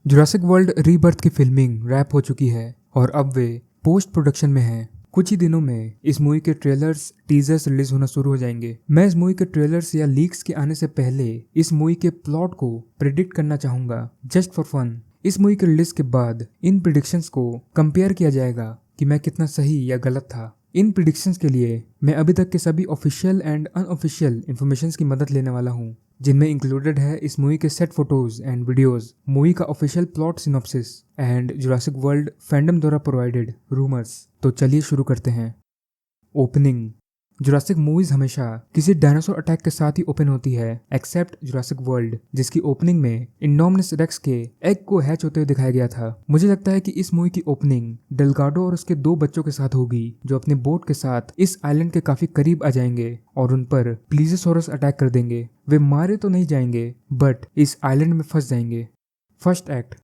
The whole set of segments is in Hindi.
जुरासिक वर्ल्ड रीबर्थ की फिल्मिंग रैप हो चुकी है और अब वे पोस्ट प्रोडक्शन में हैं। कुछ ही दिनों में इस मूवी के ट्रेलर्स टीजर्स रिलीज होना शुरू हो जाएंगे। मैं इस मूवी के ट्रेलर्स या लीक्स के आने से पहले इस मूवी के प्लॉट को प्रिडिक्ट करना चाहूंगा जस्ट फॉर फन। इस मूवी के रिलीज के बाद इन प्रिडिक्शंस को कंपेयर किया जाएगा कि मैं कितना सही या गलत था। इन प्रिडिक्शंस के लिए मैं अभी तक के सभी ऑफिशियल एंड अनऑफिशियल इंफॉर्मेशन की मदद लेने वाला हूँ, जिनमें इंक्लूडेड है इस मूवी के set photos and videos, movie का official plot synopsis and Jurassic World fandom द्वारा प्रोवाइडेड रूमर्स। तो चलिए शुरू करते हैं। ओपनिंग। जुरासिक मूवीज हमेशा किसी डायनासोर अटैक के साथ ही ओपन होती है, एक्सेप्ट जुरासिक वर्ल्ड, जिसकी ओपनिंग में इनोमिनस रेक्स के एग को हैच होते हुए दिखाया गया था। मुझे लगता है कि इस मूवी की ओपनिंग डेल्गाडो और उसके 2 बच्चों के साथ होगी, जो अपने बोट के साथ इस आइलैंड के काफी करीब आ जाएंगे और उन पर प्लीजियोसॉरस अटैक कर देंगे। वे मारे तो नहीं जाएंगे बट इस आइलैंड में फंस जाएंगे। First act.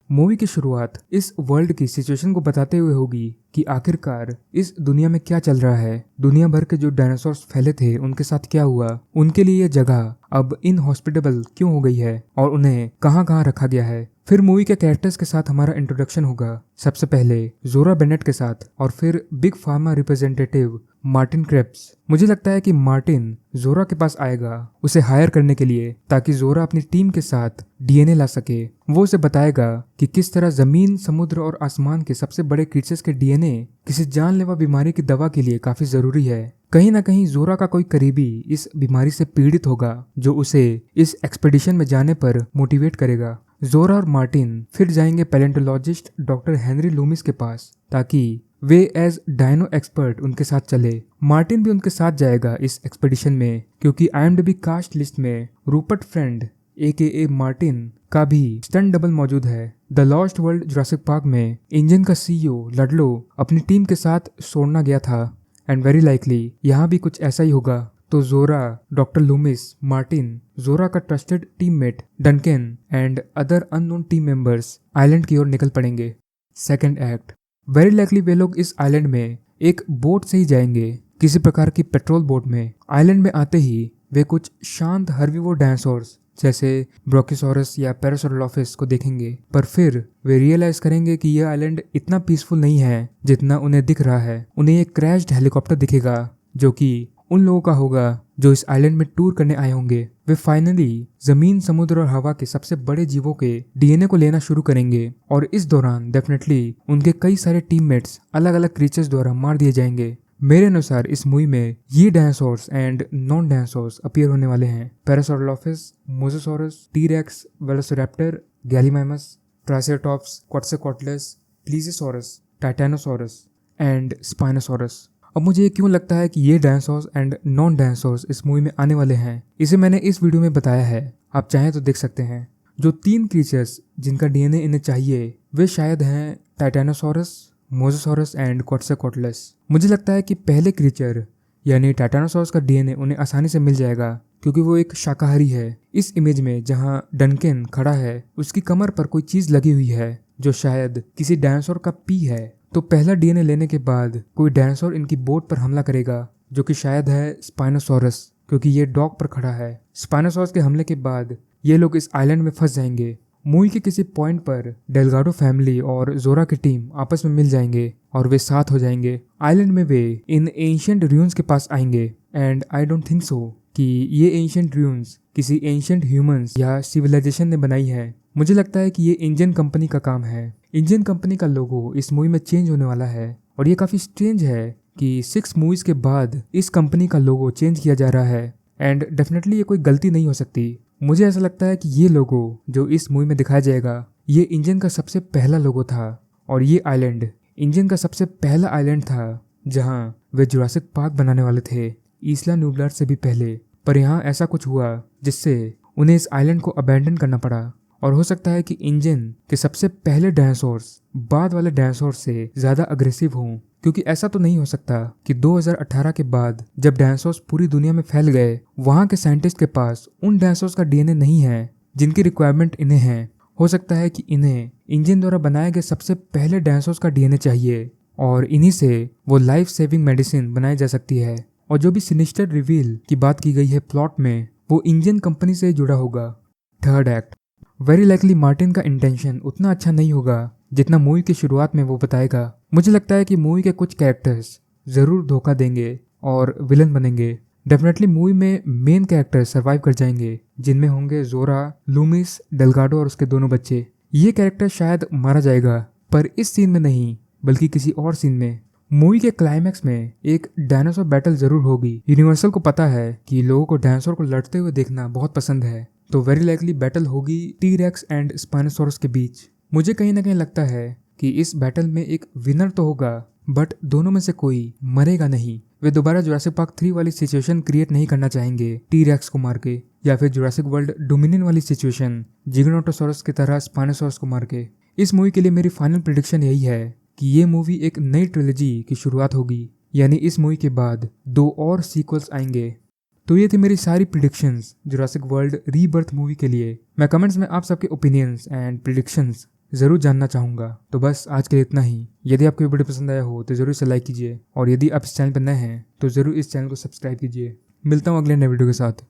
मूवी की शुरुआत इस वर्ल्ड की सिचुएशन को बताते हुए होगी कि आखिरकार इस दुनिया में क्या चल रहा है। दुनिया भर के जो डायनासोर्स फैले थे उनके साथ क्या हुआ, उनके लिए यह जगह अब इनहॉस्पिटेबल क्यों हो गई है और उन्हें कहाँ कहाँ रखा गया है। फिर मूवी के कैरेक्टर्स के साथ हमारा इंट्रोडक्शन होगा, सबसे पहले जोरा बेनेट के साथ और फिर big pharma representative Martin Kreps. मुझे लगता है कि मार्टिन जोरा के पास आएगा उसे हायर करने के लिए, ताकि जोरा अपनी टीम के साथ डीएनए ला सके। वो उसे बताएगा कि किस तरह जमीन, समुद्र और आसमान के सबसे बड़े क्रीचर्स के डीएनए किसी जानलेवा बीमारी की दवा के लिए काफी जरूरी है। कहीं ना कहीं जोरा का कोई करीबी इस बीमारी से पीड़ित होगा, जो उसे इस एक्सपेडिशन में जाने पर मोटिवेट करेगा। जोरा और मार्टिन फिर जाएंगे पैलेंटोलॉजिस्ट डॉक्टर हेनरी लूमिस के पास, ताकि वे एज डायनो एक्सपर्ट उनके साथ चले। मार्टिन भी उनके साथ जाएगा इस एक्सपेडिशन में, क्योंकि IMDb कास्ट लिस्ट में रूपर्ट फ्रेंड AKA मार्टिन का भी स्टंट डबल मौजूद है। The lost world Jurassic park में इंजन का CEO लडलो अपनी टीम के साथ छोड़ना गया था, एंड वेरी लाइकली यहाँ भी कुछ ऐसा ही होगा। तो जोरा, डॉक्टर लूमिस, मार्टिन, जोरा का trusted teammate Duncan and other unknown team members island की ओर निकल पड़ेंगे। Second act. वेरी लाइकली वे लोग इस आइलैंड में एक बोट से ही जाएंगे, किसी प्रकार की पेट्रोल बोट में। आइलैंड में आते ही वे कुछ शांत हर्बीवोर डायनासोर्स जैसे ब्रोकियोसॉरस या पैरासाउरोलॉफिस को देखेंगे, पर फिर वे रियलाइज करेंगे कि यह आइलैंड इतना पीसफुल नहीं है जितना उन्हें दिख रहा है। उन्हें एक क्रैश्ड हेलीकॉप्टर दिखेगा, जो कि उन लोगों का होगा जो इस आइलैंड में टूर करने आए होंगे। वे फाइनली जमीन, समुद्र और हवा के सबसे बड़े जीवों के डीएनए को लेना शुरू करेंगे, और इस दौरान डेफिनेटली उनके कई सारे टीममेट्स अलग अलग क्रीचर्स द्वारा मार दिए जाएंगे। मेरे अनुसार इस मूवी में ये dinosaurs and non dinosaurs appear होने वाले हैं। Parasaurolophus, Mosasaurus, T rex, Velociraptor, Gallimimus, Triceratops, Quetzalcoatlus, Plesiosaurus, Titanosaurus and Spinosaurus. अब मुझे ये क्यों लगता है कि ये डायनासोर्स एंड नॉन डायनासोर्स इस मूवी में आने वाले हैं, इसे मैंने इस वीडियो में बताया है, आप चाहें तो देख सकते हैं। जो 3 क्रीचर्स जिनका डीएनए इन्हें चाहिए वे शायद हैं टाइटैनोसॉरस, मोसासॉरस एंड क्वाटसेकोटलेस। मुझे लगता है कि पहले क्रीचर यानी टाइटैनोसॉरस का डीएनए उन्हें आसानी से मिल जाएगा, क्योंकि वो एक शाकाहारी है। इस इमेज में जहाँ डनकेन खड़ा है उसकी कमर पर कोई चीज लगी हुई है जो शायद किसी डायनासोर का पी है। तो पहला डीएनए लेने के बाद कोई डायनासोर इनकी बोट पर हमला करेगा, जो कि शायद है स्पाइनोसॉरस, क्योंकि ये डॉग पर खड़ा है। स्पाइनोसॉरस के हमले के बाद ये लोग इस आइलैंड में फंस जाएंगे। मूवी के किसी पॉइंट पर डेल्गाडो फैमिली और जोरा की टीम आपस में मिल जाएंगे और वे साथ हो जाएंगे। आइलैंड में वे इन एंशिएंट रूइंस के पास आएंगे, and I don't think so कि ये एंशिएंट रूइंस किसी एंशिएंट ह्यूमंस या सिविलाइजेशन ने बनाई है। मुझे लगता है कि ये इंजन कंपनी का काम है। इंजन कंपनी का लोगो इस मूवी में चेंज होने वाला है, और ये काफी स्ट्रेंज है कि 6 मूवीज के बाद इस कंपनी का लोगो चेंज किया जा रहा है, एंड डेफिनेटली ये कोई गलती नहीं हो सकती। मुझे ऐसा लगता है कि ये लोगो जो इस मूवी में दिखाया जाएगा ये इंजन का सबसे पहला लोगो था, और ये आइलैंड इंजन का सबसे पहला आइलैंड था जहाँ वे जुरासिक पार्क बनाने वाले थे, ईस्ला न्यूब्लार से भी पहले। पर यहाँ ऐसा कुछ हुआ जिससे उन्हें इस आइलैंड को अबैंडन करना पड़ा, और हो सकता है कि इंजन के सबसे पहले डायनासोर्स बाद वाले डायनासोर से ज्यादा अग्रेसिव हों, क्योंकि ऐसा तो नहीं हो सकता कि 2018 के बाद जब डायनासोर्स पूरी दुनिया में फैल गए वहां के साइंटिस्ट के पास उन डायनासोर्स का डीएनए नहीं है जिनकी रिक्वायरमेंट इन्हें है। हो सकता है कि इन्हें इंजन द्वारा बनाए गए सबसे पहले डायनासोर्स का डीएनए चाहिए, और इन्हीं से वो लाइफ सेविंग मेडिसिन बनाई जा सकती है। और जो भी सिनिस्टर रिवील की बात की गई है प्लॉट में, वो इंजन कंपनी से जुड़ा होगा। Third act. Very likely Martin का इंटेंशन उतना अच्छा नहीं होगा जितना मूवी की शुरुआत में वो बताएगा। मुझे लगता है कि मूवी के कुछ कैरेक्टर्स जरूर धोखा देंगे और विलन बनेंगे। डेफिनेटली मूवी में मेन कैरेक्टर सरवाइव कर जाएंगे, जिनमें होंगे जोरा, लूमिस, डेलगाडो और उसके दोनों बच्चे। ये कैरेक्टर शायद मारा जाएगा, पर इस सीन में नहीं बल्कि किसी और सीन में। मूवी के क्लाइमैक्स में एक डायनासोर बैटल जरूर होगी। यूनिवर्सल को पता है कि लोगों को डायनासोर को लड़ते हुए देखना बहुत पसंद है, तो वेरी लाइकली बैटल होगी टी-रेक्स एंड स्पाइनोसॉरस के बीच। मुझे कहीं ना कहीं लगता है कि इस बैटल में एक विनर तो होगा, बट दोनों में से कोई मरेगा नहीं। वे दोबारा जुरासिक पार्क 3 वाली सिचुएशन क्रिएट नहीं करना चाहेंगे टी-रेक्स को मार के, या फिर जुरासिक वर्ल्ड डोमिनियन वाली सिचुएशन जिग्नोटोसॉरस की तरह स्पाइनोसॉरस को मार के। इस मूवी के लिए मेरी फाइनल प्रेडिक्शन यही है कि ये मूवी एक नई ट्रिलॉजी की शुरुआत होगी, यानी इस मूवी के बाद 2 और सीक्वल्स आएंगे। तो ये थी मेरी सारी predictions Jurassic world rebirth movie के लिए। मैं कमेंट्स में आप सबके ओपिनियंस एंड प्रिडिक्शंस जरूर जानना चाहूँगा। तो बस आज के लिए इतना ही। यदि आपको वीडियो पसंद आया हो तो जरूर इसे लाइक कीजिए, और यदि आप इस चैनल पर नए हैं तो जरूर इस चैनल को सब्सक्राइब कीजिए। मिलता हूँ अगले नए वीडियो के साथ।